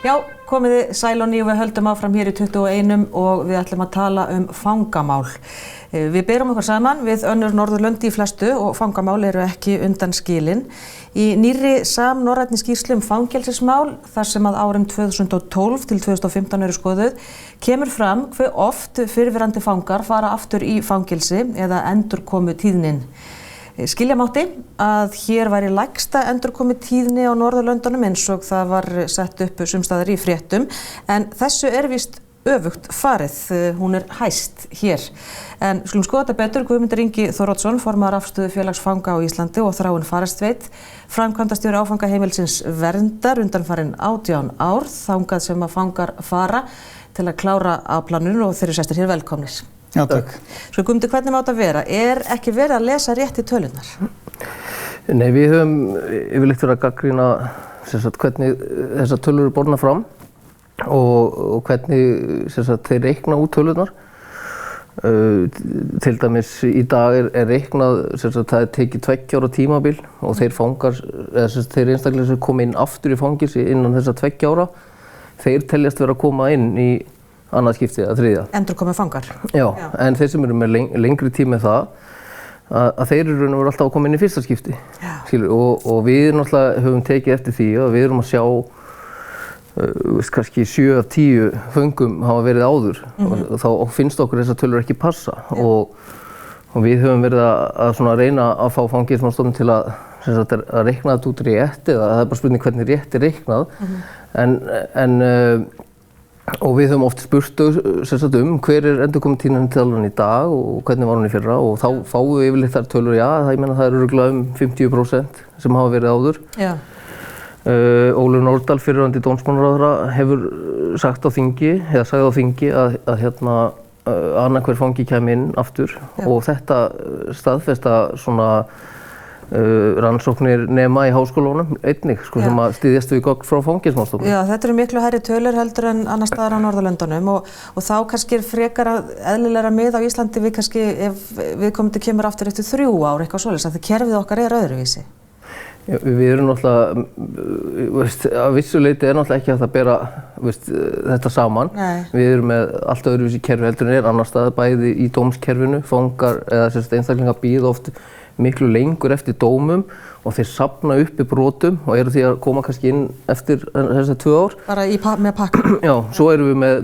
Já, komiði sæl og ný og við höldum áfram hér í 21 og við ætlum að tala fangamál. Við berum okkur saman við önnur Norðurlönd í flestu og fangamál eru ekki undan skilin. Í nýrri samnorrænni skýrslu fangelsismál, þar sem að árum 2012 til 2015 eru skoðuð, kemur fram hve oft fyrrverandi fangar fara aftur í fangelsi eða endurkomu tíðnin. Skilja mátti að hér væri lægsta endurkomu tíðni á Norðurlöndunum eins og það var sett upp sumstaðar í fréttum, en þessu er víst öfugt farið, hún er hæst hér. En skulum skoða þetta betur, Guðmundur Ingi Þóroddsson, formaður afstöðu félags fanga á Íslandi og Þráinn Farartveit, framkvæmdastjóri áfangaheimilsins Verndar undanfarin 18 ár, þangað sem að fangar fara til að klára afplánun og þeir eru sestir hér velkomnir. Já, takk. Svo Guðmundur, hvernig má þetta vera? Er ekki verið að lesa rétt í tölurnar? Nei, við höfum yfirleitt verið að gagnrýna hvernig þessar tölur eru bornar fram og hvernig þeir reikna út tölurnar. Til dæmis í dag er reiknað, það tekið 2 ára tímabil og þeir fangar, þeir einstaklega sem koma inn aftur í fangelsi innan þessar 2 ára, þeir teljast vera að koma inn í annað skipti eða þriðja. Endurkomu fangar? Já, en þeir sem eru með lengri tími með það, að þeir eru raun og veru alltaf að koma inn í fyrsta skipti. Og við náttúrulega höfum tekið eftir því að við erum að sjá kannski 7 af 10 föngum hafa verið áður og þá finnst okkur þessar tölur ekki passa og við höfum verið að svona reyna að fá Fangelsismálastofnun til að reikna þetta út rétt eða það er bara spurning hvernig rétt er reiknað og við höfum oft spurt hver er endurkomutíðnin í dag og hvernig var hún í fyrra og þá fáum við yfirleitt þær tölur, já, ég meina það eru örugglega 50% sem hafa verið áður. Já. Ólöf Nordal, fyrrverandi dómsmálaráðherra, hefur sagt á þingi, eða sagði á þingi að annað hver fangi kæmi inn aftur og þetta staðfesta svona rannsóknir nema í háskólunum einnig, sem að styðjast við gögn frá Fangelsismálastofnun. Já, þetta eru miklu hærri tölur heldur en annars staðar á Norðurlöndunum og þá kannski er frekar eðlilegra mið á Íslandi við kannski, ef viðkomandi kemur aftur eftir 3 ár, eitthvað svoleiðis, að kerfið okkar er öðruvísi. Já, við erum náttúrulega, að vissu leyti er náttúrulega ekki hægt að bera þetta saman. Nei. Við erum með allt öðruvísi kerfi heldur en er annars staðar, bæði í dómskerfinu, fangar eða einstaklingar bíða oft miklu lengur eftir dómum og þeir safna upp í brotum og eru því að koma kannski inn eftir þessar 2 ár. Bara með pakka? Já, svo erum við með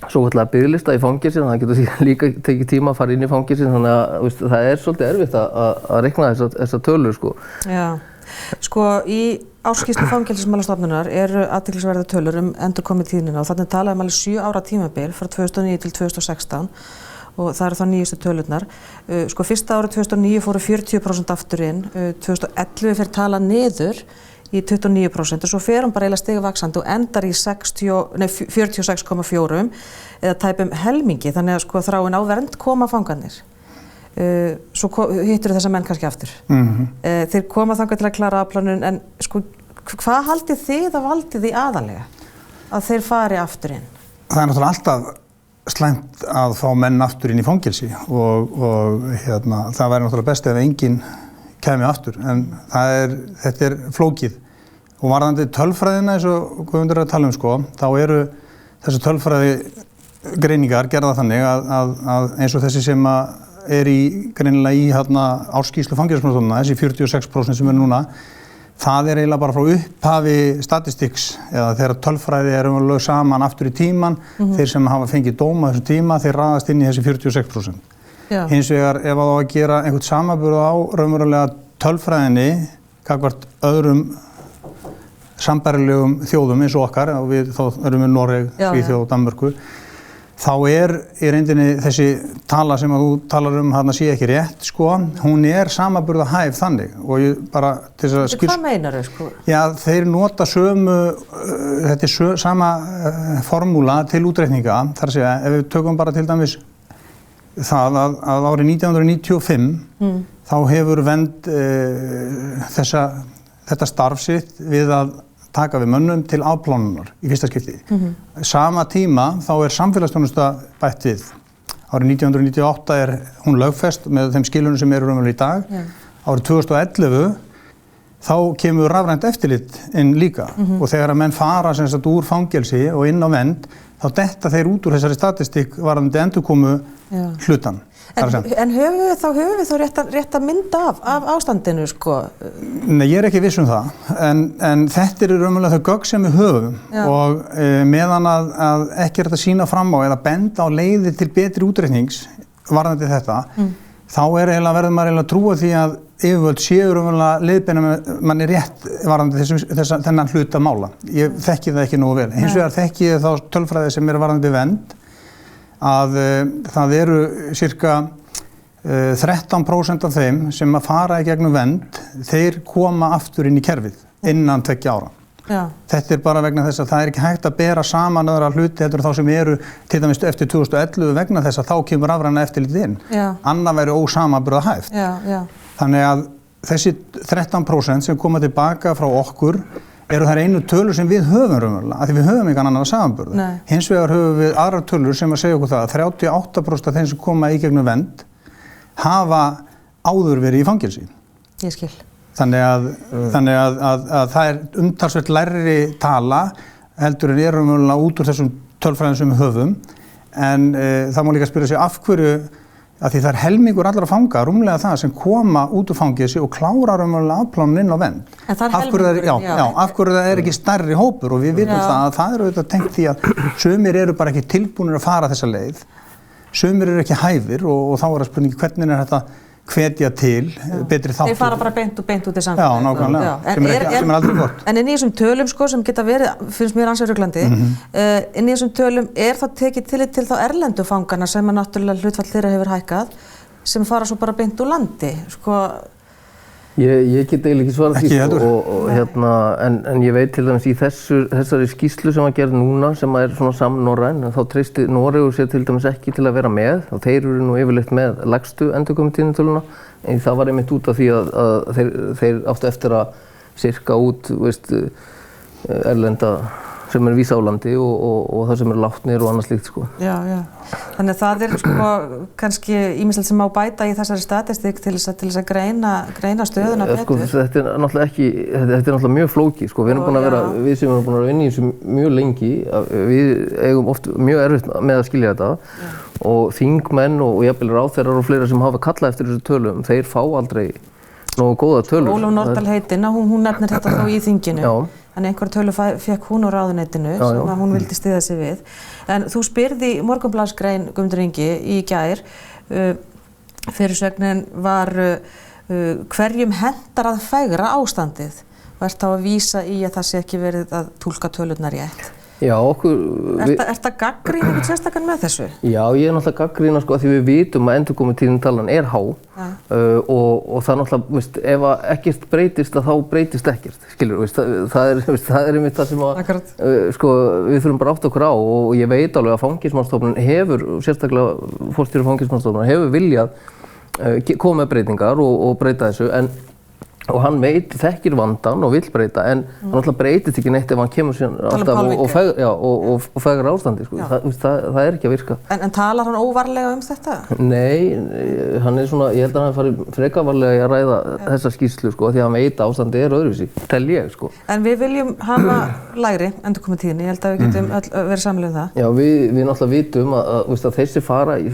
svokallaða biðlista í fangelsi, þannig að það getur líka tekið tíma að fara inn í fangelsi, þannig að það er svolítið erfitt að reikna þessar tölur, sko. Já, sko í ársskýrslu Fangelsismálastofnunar eru athyglisverðar tölur endurkomutíðnina og þannig talaði alveg 7 ára tímabil frá 2009 til 2016 og það eru þá nýjustu tölurnar. Sko fyrsta árið 2009 fóru 40% aftur inn, 2011 fer tala niður í 29% og svo fer hún bara eiginlega stigvaxandi og endar í 46,4 eða tæpum helmingi, þannig að sko Þráinn, á Vernd koma fangarnir. Svo hittur þessa menn kannski aftur. Þeir koma þangað til að klára afplánun, en sko hvað haldið þið að valdið því aðalega að þeir fari aftur inn? Það er náttúrulega alltaf slæmt að fá menn aftur inn í fangelsi og það væri náttúrulega best ef enginn kæmi aftur, en þetta er flókið. Og varðandi tölfræðina eins og Guðmundur er að tala sko, þá eru þessi tölfræði greiningar gerða þannig að eins og þessi sem er greinilega í ársskýrslu Fangelsismálastofnunar, þessi 46% sem er núna, það er eiginlega bara frá upphafi statistics eða þegar tölfræði er lögð saman aftur í tíman, þeir sem hafa fengið dóma þessum tíma, þeir raðast inn í þessi 46%. Já. Hins vegar ef það á að gera einhvern samanburð á raunverulega tölfræðinni gagnvart öðrum sambærilegum þjóðum eins og okkar, og við þá erum við Noreg, Svíþjóð og Danmörku, þá er í reyndinni þessi tala sem að þú talar þarna sé ekki rétt, sko, hún er samanburðarhæf þannig og ég bara til þess að Hvað meinarðu, sko? Já, þeir nota þetta er sama formúla til útreikninga, þar að segja, ef við tökum bara til dæmis það að árið 1995 þá hefur Vernd þetta starf sitt við að taka við mönnum til afplánunar í fyrsta skipti. Sama tíma þá er samfélagsþjónusta bætt við. Árið 1998 er hún lögfest með þeim skilyrðum sem eru raunverulega í dag. Árið 2011 þá kemur rafrænt eftirlit inn líka og þegar að menn fara sem sagt úr fangelsi og inn á vernd, þá detta þeir út úr þessari statistík varðandi endurkomu hlutan. En höfum við þá rétt að mynda af ástandinu, sko? Nei, ég ekki viss það, en þetta eru raunverulega þau gögn sem við höfum og meðan að ekki þetta sýna fram á eða benda á leiðir til betri útreiknings varðandi þetta, þá verður maður að trúa því að yfirvöld séu raunverulega leiðbeina manni rétt varðandi þennan hluta mála. Ég þekki það ekki nógu vel. Hins vegar þekki ég þá tölfræði sem varðandi vernd, að það eru cirka 13% af þeim sem að fara í gegnum vernd, þeir koma aftur inn í kerfið innan 2 ára. Já. Þetta bara vegna þess að það ekki hægt að bera saman aðra hluti heldur þá sem eru til dæmis eftir 2011 vegna þess að þá kemur rafræna eftirlitið inn. Annað væri ósamanburðarhæft. Þannig að þessi 13% sem koma tilbaka frá okkur eru þær einu tölur sem við höfum raunverulega, af því við höfum engan annan samanburð. Hins vegar höfum við aðrar tölur sem að segja okkur það að 38% af þeim sem koma í gegnum vernd hafa áður verið í fangelsi. Ég skil. Þannig að það umtalsvert lægri tala heldur en raunverulega út úr þessum tölfræðum sem við höfum, en það má líka spyrja sig af hverju, að því það helmingur allra fanga, rúmlega það sem koma út úr fangelsi og klára raunverulega afplánun inn á vernd. En það helmingur? Af hverju það ekki stærri hópur og við vitum að það auðvitað tengt því að sumir eru bara ekki tilbúnir að fara þessa leið, sumir eru ekki hæfir og þá það spurningi hvernig þetta hvetja til betri þáttur. Þeir fara bara beint út í samfélagið. Já, nákvæmlega, sem aldrei gott. En inn í þessum tölum, sko, sem geta verið, finnst mér ansi ruglandi, inn í þessum tölum þá tekið tillit til þá erlendu fangana sem að náttúrulega hlutfall þeirra hefur hækkað, sem fara svo bara beint úr landi, sko. Ég get eiginlega ekki svarað því, sko, en ég veit til dæmis í þessari skýrslu sem var gerð núna, sem er svona samnorræn, þá treysti Noregur sér til dæmis ekki til að vera með, og þeir eru nú yfirleitt með lægstu endurkomutíðnitöluna, en það var einmitt út af því að þeir áttu eftir að sirka út, erlenda sem er vísa á landi og það sem eru látnir og annað slíkt, sko. Já. Þannig að það sko kannski ýmislegt sem má bæta í þessari statistík til þess að greina stöðuna betur. Sko, þetta er náttúrulega mjög flókið, sko. Við sem erum búin að vinna í þessu mjög lengi, við eigum oft mjög erfitt með að skilja þetta og þingmenn og jafnvel ráðherrar og fleira sem hafa kallað eftir þessu tölum, þeir fá aldrei nógu góða tölur. Ólöf Nordal heitin, hún nefnir þetta þá í þinginu. Já. En einhverja tölu fekk hún á ráðuneytinu sem að hún vildi styðja sig við. En þú spyrði í Morgunblaðsgrein Guðmundur Ingi í gær, fyrirsögnin var hverjum hentar að fegra ástandið. Og ert þá að vísa í að það sé ekki verið að túlka tölurnar rétt. Já, Ert að gagnrýna einhvern sérstakann með þessu? Já, ég náttúrulega gagnrýna sko að því við vitum að endurkomutíðnitalan er há og það náttúrulega, ef ekkert breytist þá breytist ekkert, skilur, það er einmitt það sem að, sko, við þurfum bara átt okkur á og ég veit alveg að Fangelsismálastofnun hefur, sérstaklega forstjóri Fangelsismálastofnunar hefur viljað koma með breytingar og breyta þessu, og hann þekkir vandan og vill breyta, en hann alltaf breytist ekki neitt ef hann kemur síðan alltaf og fegra ástandi, sko. Það er ekki að virka. En talar hann óvarlega um þetta? Nei, hann er svona, ég held að hann farið frekar varlega í að ræða þessa skýrslu, sko, því að hann veit að ástandi er öðruvísi, tel ég, sko. En við viljum hafa lægri endurkomutíðni, ég held að við getum öll verið samlega um það. Já, við náttúrulega vitum að þessi fara í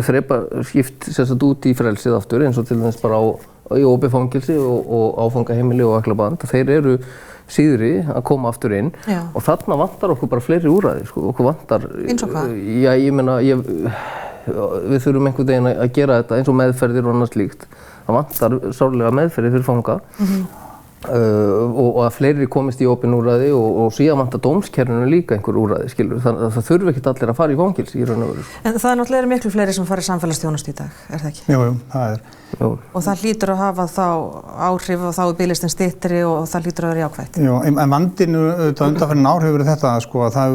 þrepaskipt sérstætt út í frelsið aftur, eins og til dæmis bara í opið fangelsi og áfangaheimili og öglaband. Þeir eru síðri að koma aftur inn og þarna vantar okkur bara fleiri úrræði, sko. Okkur vantar... Eins og hvað? Já, ég meina, við þurfum einhvern veginn að gera þetta eins og meðferðir og annað slíkt. Það vantar sárlega meðferðir fyrir fanga og að fleiri komist í opin úrræði og síðan vantar dómskerfinu líka einhver úrræði, skilur. Það þurfi ekkert allir að fara í fangelsi í raun og veru. En það er náttúrulega miklu fleiri sem fara í samfélagsþjónustu í dag, er það ekki? Jú, það er. Jú. Og það hlýtur að hafa þá áhrif og þá er biðlistinn styttri og það hlýtur að vera jákvætt. Jú, en vandinn auðvitað undanfarinn ár hefur verið þetta, sko, að það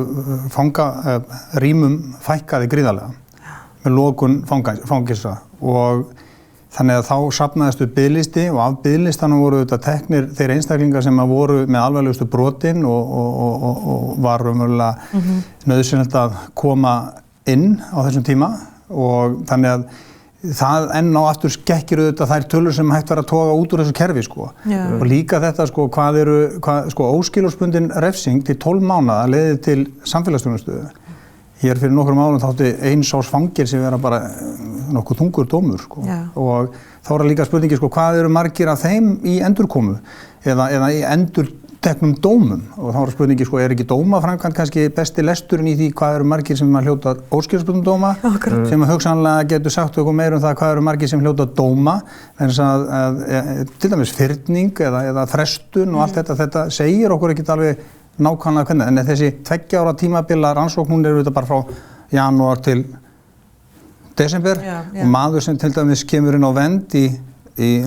fangarýmum fækkaði gríðarlega með lokun fangelsa og þannig að þá safnaðist upp biðlisti og af biðlistanum voru þetta teknir þeir einstaklingar sem voru með alvarlegustu brotin og var raunverulega nauðsynlegt að koma inn á þessum tíma og þannig að það enn á aftur skekkir auðvitað þær tölur sem hægt var að toga út úr þessu kerfi sko. Og líka þetta sko, óskilorðsbundin refsing til 12 mánaða leiðir til samfélagsþjónustu. Hér fyrir nokkrum árum þátti 1 árs fangelsi vera bara nokkuð þungur dómur sko. Og þá er líka spurningi sko, hvað eru margir af þeim í endurkomu eða í endurteknum dómum, og þá er spurningi sko, er ekki dómaframkvæmd kannski besti lesturinn í því hvað eru margir sem hljóta óskilorðsbundna dóma, sem hugsanlega getur sagt okkur meira það hvað eru margir sem hljóta dóma, en til dæmis fyrning eða frestun og allt þetta segir okkur ekki alveg nákvæmlega hvernig, en þessi 2 ára tímabila rannsókn, hún auðvitað bara frá janúar til desember og maður sem til dæmis kemur inn á vernd í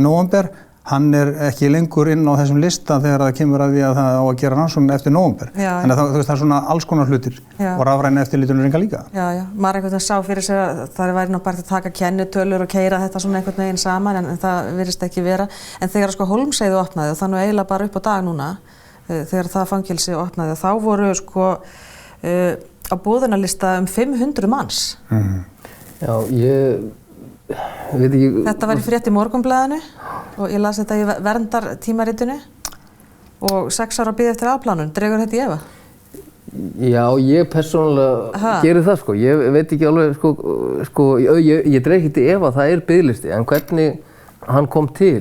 nóvember, hann ekki lengur inn á þessum lista þegar það kemur að því að það á að gera rannsókn eftir nóvember. Þannig að það er svona alls konar hlutir og rafræna eftirlitunum enga líka. Maður einhvern veginn sá fyrir sig að það væri nú bara að taka kennitölur og keyra þetta svona einhvern veginn saman, en það virðist ekki vera. En þegar sko Hólmsheiði opnaði, og það nú eiginlega bara upp á dag núna, þegar það fangelsi opnaði, þá voru sko á boðunarlista 500 manns. Já, ég veit ekki... Þetta var í frétt í Morgunblaðinu og ég las þetta í verndartímaritinu og 6 ára bíð eftir afplánun. Dregur þetta í efa? Já, ég persónulega geri það sko. Ég veit ekki alveg ég dreg ekki í efa, það er biðlisti, en hvernig hann kom til,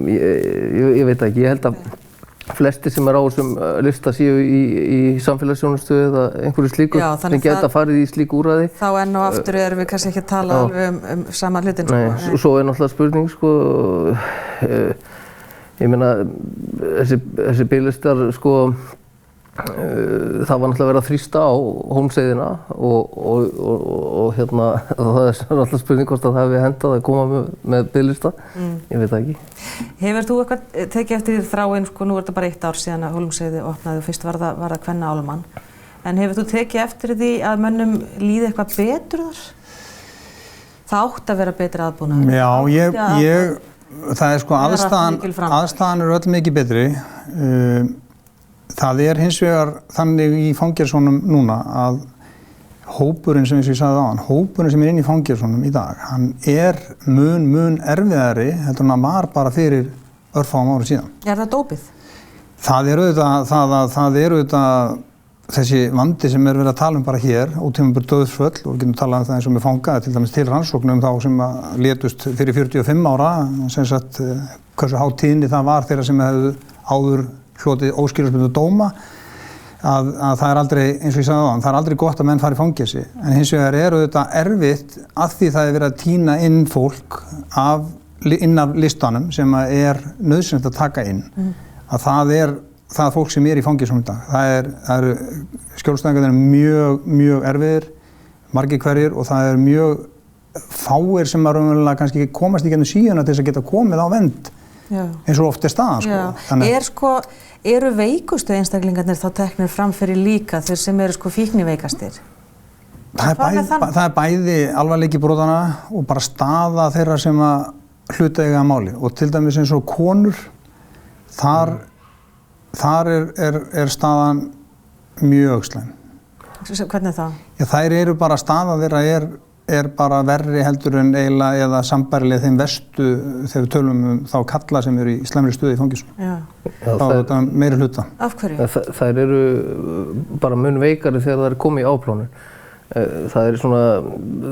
ég veit ekki. Ég held að flestir sem á þessum lista séu í samfélagsþjónustu eða einhverju slíku sem geta farið í slíku úrræði. Þá enn og aftur erum við kannski ekki að tala alveg um sama hlutin. Nei, svo er náttúrulega spurning sko, ég meina þessi biðlistar sko, það var náttúrulega verið að þrýsta á Hólmsheiðina og það er náttúrulega spurning hvort að það hefði hendað að koma með biðlista, ég veit það ekki. Hefur þú eitthvað tekið eftir þráinn, sko nú er þetta bara 1 ár síðan að Hólmsheiði opnaði og fyrst var það Kvennaálman, en hefur þú tekið eftir því að mönnum líði eitthvað betur þar? Það átti að vera betri aðbúnaður. Já, það er sko aðstæðan eru öll mikið betri. Það er hins vegar þannig í fangelsunum núna að hópurinn sem ég sagði áðan, hópurinn sem inn í fangelsunum í dag, hann mun erfiðari heldur en hann var bara fyrir örfáum árum síðan. Er það dópið? Það er auðvitað þessi vandi sem verið að tala bara hér, ótímabundin dauðsföll, og við getum talað um það eins og með fangaði, til dæmis til rannsóknum þá sem létust fyrir 45 ára, sem sagt hversu há tíðni það var þeirra sem hefðu áður hlotið óskilorðsbundna dóma, að það er aldrei, eins og ég sagði áðan, það er aldrei gott að menn fari í fangelsi, en hins vegar er auðvitað erfitt að því það er verið að tína inn fólk inn af listanum sem er nauðsynlegt að taka inn, að það er það fólk sem er í fangelsunum í dag. Það eru skjólstæðingarnir mjög erfiðir, margir hverjir, og það er mjög fáir sem raunverulega kannski komast í gegnum síðuna til þess að geta komið á vernd, eins og oft er staðan sko. Eru veikustu einstaklingarnir þá teknir fram fyrir líka þeir sem eru sko fíkniveikastir? Það er bæði alvarleiki brotana og bara staða þeirra sem að hluta eiga að máli, og til dæmis eins og konur, þar er staðan mjög slæm. Hvernig það? Já, þær eru bara, staða þeirra er bara verri heldur en eiginlega eða sambærilega þeim verstu þegar við tölum þá kalla sem eru í slæmri stöðu í fangelsum. Þá er þetta meiri hluta. Af hverju? Þær eru bara mun veikari þegar það er komið í afplánun. Það er svona,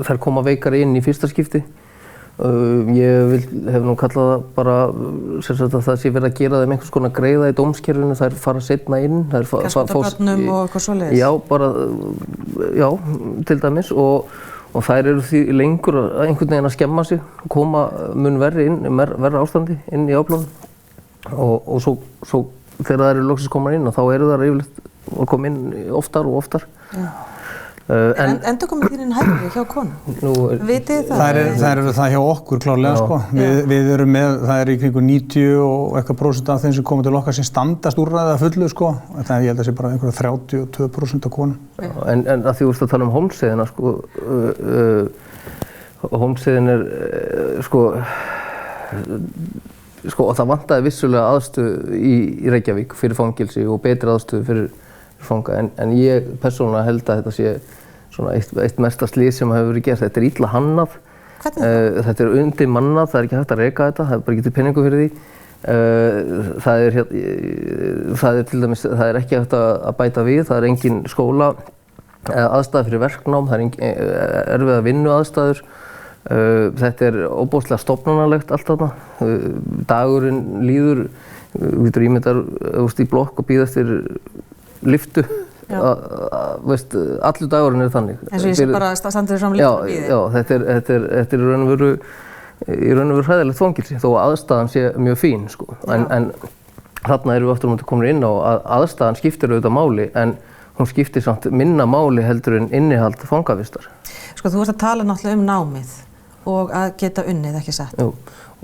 þær koma veikari inn í fyrsta skipti. Ég hef nú kallað það bara að það sé verið að gera þeim einhvers konar greiða í dómskerfinu, þær fara seinna inn. Kannski út af börnum og eitthvað svoleiðis? Já, bara, já, til dæmis, og þær eru því lengur að einhvern veginn að skemma sig, koma mun verri ástandi inn í afplánun, og svo þegar þær eru loksins komar inn, og þá eru þær yfirleitt að koma inn oftar og oftar. Endurkomin þín hærri hjá konum? Vitið þið það? Það eru það hjá okkur klárlega sko. Við erum með, það er í kringu 90 og eitthvað % af þeim sem koma til okkar sem standast úrræðið að fullu sko. Þetta ég held að það sé bara einhverja 32% af konum. En að því þú veist að tala um Hólmsheiðina sko, Hólmsheiðin er sko, og það vantaði vissulega aðstöðu í Reykjavík fyrir fangelsi og betri aðstöðu fyrir fanga, en ég persónulega held að þetta sé svona eitt mesta slys sem hefur verið gert. Þetta er illa hannað, Hvernig? Þetta undir mannað, það ekki hægt að reka þetta, það bara ekki til peningu fyrir því. Það til dæmis, það ekki hægt að bæta við, það engin skóla, aðstæða fyrir verknám, það erfiða vinnuaðstæður. Þetta óbóðslega stofnanalegt allt þarna. Dagurinn líður, við getum ímyndar í blokk og bíða eftir lyftu. Allur dagurinn þannig. Eins og ég sé bara standið fram lyftu og bíði. Já, þetta í raun og veru hræðilegt fangilsi, þó að aðstæðan sé mjög fín, sko. En þarna erum við aftur á móti komin inn á að aðstæðan skiptir auðvitað máli, en hún skiptir samt minna máli heldur en innihald fangavistar. Sko, þú ert að tala náttúrulega námið og að geta unnið, ekki satt? Jú,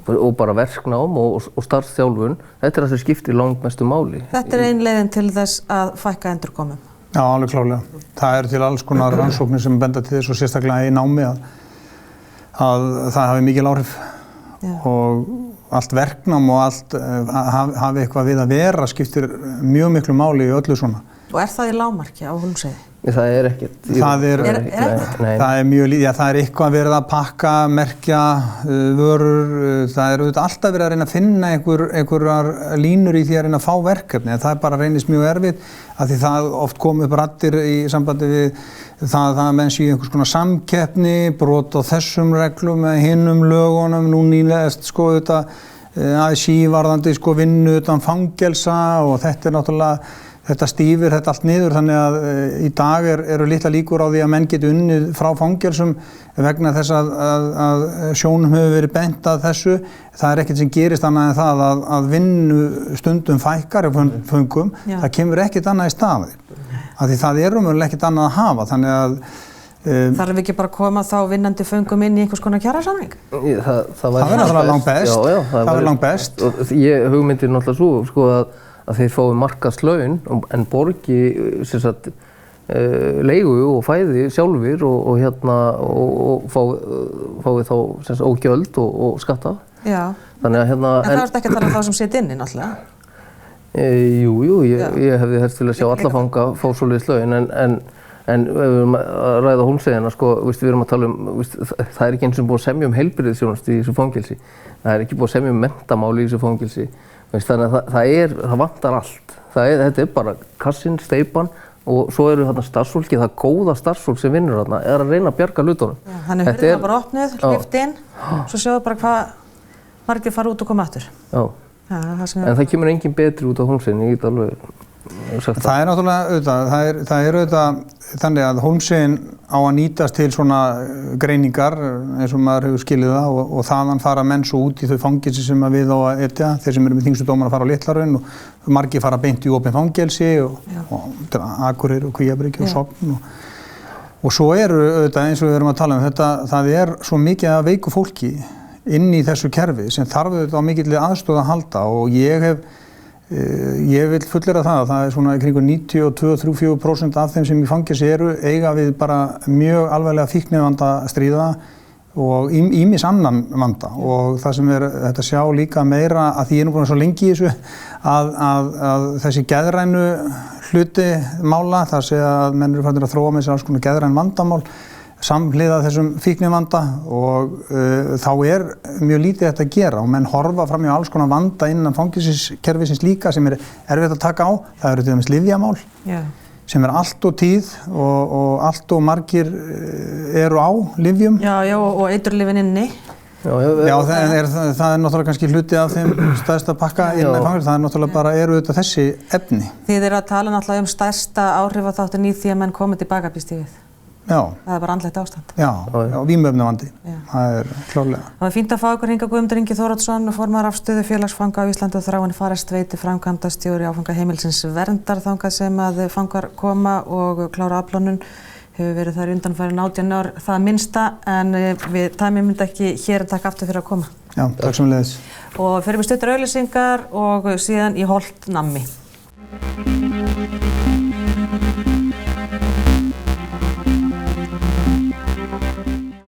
og bara verknám og starfsþjálfun, þetta það sem skiptir langmestu máli. Þetta ein leiðin til þess að fækka endurkomum? Já, alveg klárlega. Það til alls konar rannsóknir sem benda til þess og sérstaklega í námi að það hafi mikil áhrif. Já. Og allt verknám og allt hafi eitthvað við að vera skiptir mjög miklu máli í öllu svona. Og það í lágmarki á Hólmsheiði? Það ekkert. Það mjög lítið, það eitthvað verið að pakka, merkja vörur, það auðvitað alltaf verið að reyna að finna einhverjar línur í því að reyna að fá verkefni, en það bara reynist mjög erfitt af því það oft kom upp raddir í sambandi við það að menn sé einhvers konar samkeppni, brot á þessum reglum eða hinnum lögunum, nú nýlegast þetta ASÍ varðandi vinnu utan fangelsa og þetta náttúrulega þetta stífir þetta allt niður þannig að í dag eru litla líkur á því að menn geti unnið frá fangelsum vegna þess að sjónum hefur verið bent að þessu. Það ekkert sem gerist annað en það að vinnu stundum fækkar í föngum. Það kemur ekkert annað í staði. Af því það raunverulega ekkert annað að hafa. Þannig að þarf ekki bara að koma þá vinnandi föngum inn í einhvers konar kjarasamning? Það verður langt best. Það verður langt best. Hugmyndir náttúrulega svo, sko, að þeir fái markaðslaun en borgi leigu og fæði sjálfir og fái þá ógjöld og skatta. Já. Þannig að en það er ekki að tala um þá sem sitt inni náttúrulega? Jú, ég hefði helst til að sjá alla fanga fá svoleiðis laun en ef við erum að ræða Hólmsheiðina, sko, við erum að tala það ekki eins og búið að semja heilbrigðisþjónustu í þessu fangelsi. Það ekki búið að semja menntamál í þessu fangelsi. Þannig að það vantar allt. Þetta bara kassinn, steypan og svo eru þarna starfsfólki, það góða starfsfólk sem vinnur þarna að reyna að bjarga hlutunum. Þannig hurðin bara opnuð, hleypt inn, svo sjáðu bara hvað margir fara út og koma aftur. Já, en það kemur engin betri út á Hólmsheiðinni, ég get alveg sagt það. Það náttúrulega auðvitað, það auðvitað þannig að Hólmsheiðin á að nýtast til svona greiningar eins og maður hefur skilið það og þaðan fara menn svo út í þau fangelsi sem við á að etja, þeir sem eru með þyngstu dómar að fara á Litla-Hraun og margir fara beint í opin fangelsi og Akureyri og Kvíabryggju og Sogn og svo auðvitað eins og við erum að tala um þetta, það svo mikið af veiku fólki inn í þessu kerfi sem þarf auðvitað á mikilli aðstoð að halda og ég vil fullera það að svona í kringum 92–94% af þeim sem í fangelsi eiga við bara mjög alvarlega fíknivanda að stríða og ýmis annan vanda og það sem þetta sjá líka meira að því ég nú búin svo lengi í þessu að þessi geðrænu hluti mála, þar sé að menn eru farin að þróa með sér alls konar geðræn vandamál samhliða þessum fíknivanda og þá mjög lítið þetta að gera og menn horfa fram í alls konar vanda innan fangelsiskerfisins líka sem erfitt að taka á. Það til dæmis lyfjamál sem allt og tíð og allt og margir eru á lyfjum. Já, og eiturlyfin inni. Já, það náttúrulega kannski hluti af þeim stærsta pakka innan fangelsins. Það náttúrulega bara auðvitað þessi efni. Þið að tala náttúrulega stærsta áhrifaþáttin í því að menn komið til bakabístífið. Já. Það bara andlegt ástand. Já, vímuefnavandi. Það klárlega. Það fínt að fá ykkur hingað Guðmundur Ingi Þóroddsson, formaður afstöðu félagsfanga á Íslandi og Þráinn Fararstveiti, framkvæmdastjóri áfangaheimilsins Verndar þangað sem að fangar koma og klára afplánun. Hefur verið þar undanfarin 18 ár það minnsta en við tæmum myndi ekki hér en takk aftur fyrir að koma. Já, takk sömuleiðis. Og fyrir við stuttar auglýsingar og síðan í Holt nammi.